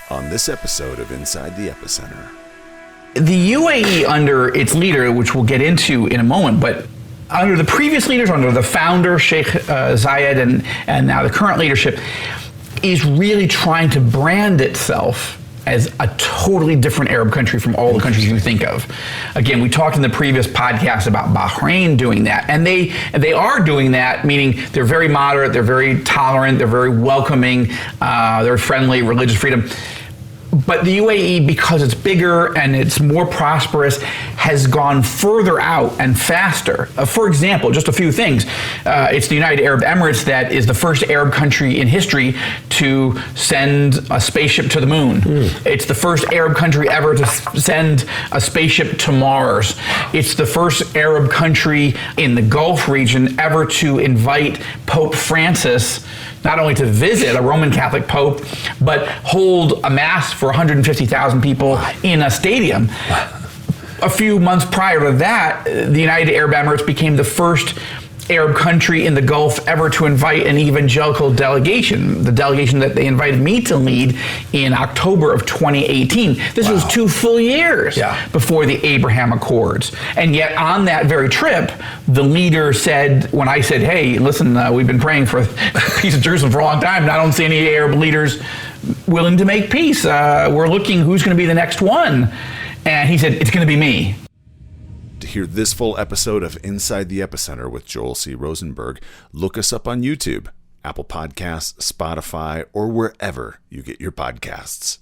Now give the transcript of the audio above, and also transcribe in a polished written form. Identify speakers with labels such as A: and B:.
A: on this episode of Inside the Epicenter.
B: The UAE, under its leader, which we'll get into in a moment, but under the previous leaders, under the founder, Sheikh Zayed, and now the current leadership, is really trying to brand itself as a totally different Arab country from all the countries you think of. Again, we talked in the previous podcast about Bahrain doing that, and they are doing that, meaning they're very moderate, they're very tolerant, they're very welcoming, they're friendly, religious freedom. But the UAE, because it's bigger and it's more prosperous, has gone further out and faster. For example, just a few things. It's the United Arab Emirates that is the first Arab country in history to send a spaceship to the moon. It's the first Arab country ever to send a spaceship to Mars. It's the first Arab country in the Gulf region ever to invite Pope Francis not only to visit, a Roman Catholic Pope, but hold a mass for 150,000 people in a stadium. A few months prior to that, the United Arab Emirates became the first Arab country in the Gulf ever to invite an evangelical delegation, the delegation that they invited me to lead in October of 2018. This was 2 full years before the Abraham Accords. And yet on that very trip, the leader said, when I said, hey, listen, we've been praying for peace in Jerusalem for a long time, and I don't see any Arab leaders willing to make peace. We're looking who's going to be the next one. And he said, it's going to be me.
A: To hear this full episode of Inside the Epicenter with Joel C. Rosenberg, look us up on YouTube, Apple Podcasts, Spotify, or wherever you get your podcasts.